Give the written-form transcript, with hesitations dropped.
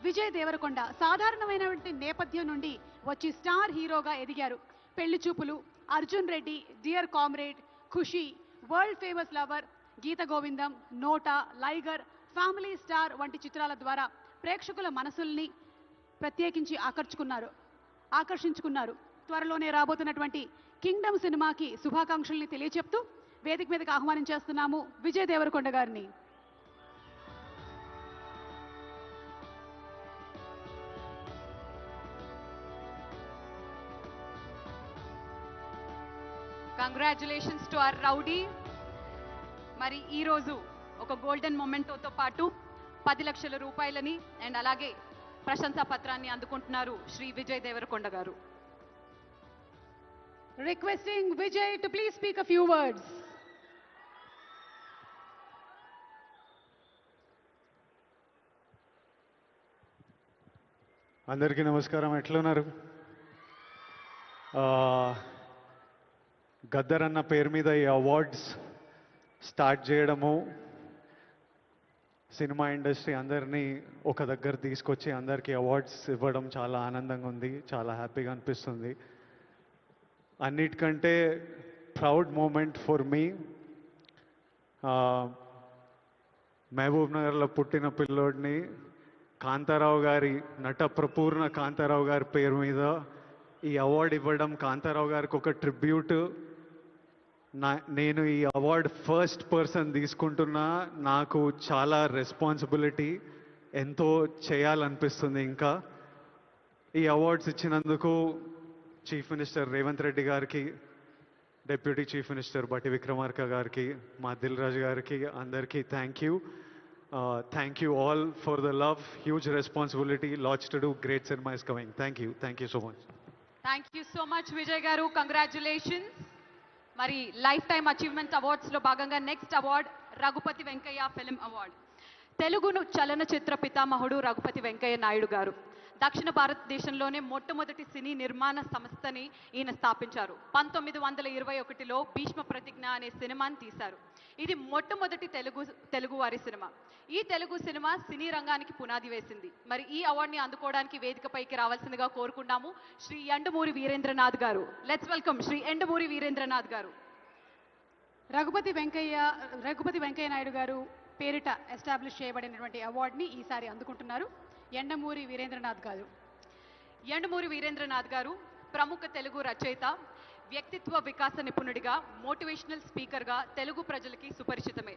విజయ్ దేవరకొండ సాధారణమైనటువంటి నేపథ్యం నుండి వచ్చి స్టార్ హీరోగా ఎదిగారు. పెళ్లి చూపులు, అర్జున్ రెడ్డి, డియర్ కామ్రేడ్, ఖుషి, వరల్డ్ ఫేమస్ లవర్, గీత గోవిందం, నోటా, లైగర్, ఫ్యామిలీ స్టార్ వంటి చిత్రాల ద్వారా ప్రేక్షకుల మనసుల్ని ప్రత్యేకించి ఆకర్షించుకున్నారు. త్వరలోనే రాబోతున్నటువంటి కింగ్డమ్ సినిమాకి శుభాకాంక్షల్ని తెలియచెప్తూ వేదిక మీదకి ఆహ్వానం చేస్తున్నాము విజయ్ దేవరకొండ గారిని. Congratulations to our rowdy. మరి ఈరోజు ఒక గోల్డెన్ మొమెంటోతో పాటు 10 లక్షల రూపాయలని అండ్ అలాగే ప్రశంసా పత్రాన్ని అందుకుంటున్నారు శ్రీ విజయ్ దేవరకొండ గారు. Requesting Vijay to please speak a few words. అందరికీ నమస్కారం. ఎట్లున్నారు? గద్దర్ అన్న పేరు మీద ఈ అవార్డ్స్ స్టార్ట్ చేయడము, సినిమా ఇండస్ట్రీ అందరినీ ఒక దగ్గర తీసుకొచ్చి అందరికీ అవార్డ్స్ ఇవ్వడం చాలా ఆనందంగా ఉంది, చాలా హ్యాపీగా అనిపిస్తుంది. అన్నిటికంటే ప్రౌడ్ మూమెంట్ ఫర్ మీ, మహబూబ్ నగర్లో పుట్టిన పిల్లోడిని కాంతారావు గారి నటప్రపూర్ణ కాంతారావు గారి పేరు మీద ఈ అవార్డు ఇవ్వడం, కాంతారావు గారికి ఒక ట్రిబ్యూట్. నేను ఈ అవార్డు ఫస్ట్ పర్సన్ తీసుకుంటున్నా. నాకు చాలా రెస్పాన్సిబిలిటీ, ఎంతో చేయాలనిపిస్తుంది. ఇంకా ఈ అవార్డ్స్ ఇచ్చినందుకు చీఫ్ మినిస్టర్ రేవంత్ రెడ్డి గారికి, డిప్యూటీ చీఫ్ మినిస్టర్ బట్టి విక్రమార్క గారికి, మా దిల్ రాజు గారికి, అందరికీ thank you. Thank you all for the love. Huge responsibility, lots to do. Great cinema is coming. Thank you so much. Thank you so much Vijay garu, congratulations. మరి lifetime achievement awards లో భాగంగా next award Raghupathi Venkaiah film award. తెలుగును చలనచిత్ర పితామహుడు రఘుపతి వెంకయ్య నాయుడు గారు దక్షిణ భారతదేశంలోనే మొట్టమొదటి సినీ నిర్మాణ సంస్థని ఈయన స్థాపించారు. 1921లో భీష్మ ప్రతిజ్ఞ అనే సినిమాని తీశారు. ఇది మొట్టమొదటి తెలుగు వారి సినిమా. ఈ తెలుగు సినిమా సినీ రంగానికి పునాది వేసింది. మరి ఈ అవార్డుని అందుకోవడానికి వేదికపైకి రావాల్సిందిగా కోరుకున్నాము శ్రీ యండమూరి వీరేంద్రనాథ్ గారు. లెట్స్ వెల్కమ్ శ్రీ యండమూరి వీరేంద్రనాథ్ గారు. రఘుపతి వెంకయ్య నాయుడు గారు పేరిట ఎస్టాబ్లిష్ చేయబడినటువంటి అవార్డుని ఈసారి అందుకుంటున్నారు యండమూరి వీరేంద్రనాథ్ గారు. యండమూరి వీరేంద్రనాథ్ గారు ప్రముఖ తెలుగు రచయిత, వ్యక్తిత్వ వికాస నిపుణుడిగా, మోటివేషనల్ స్పీకర్గా తెలుగు ప్రజలకి సుపరిచితమే.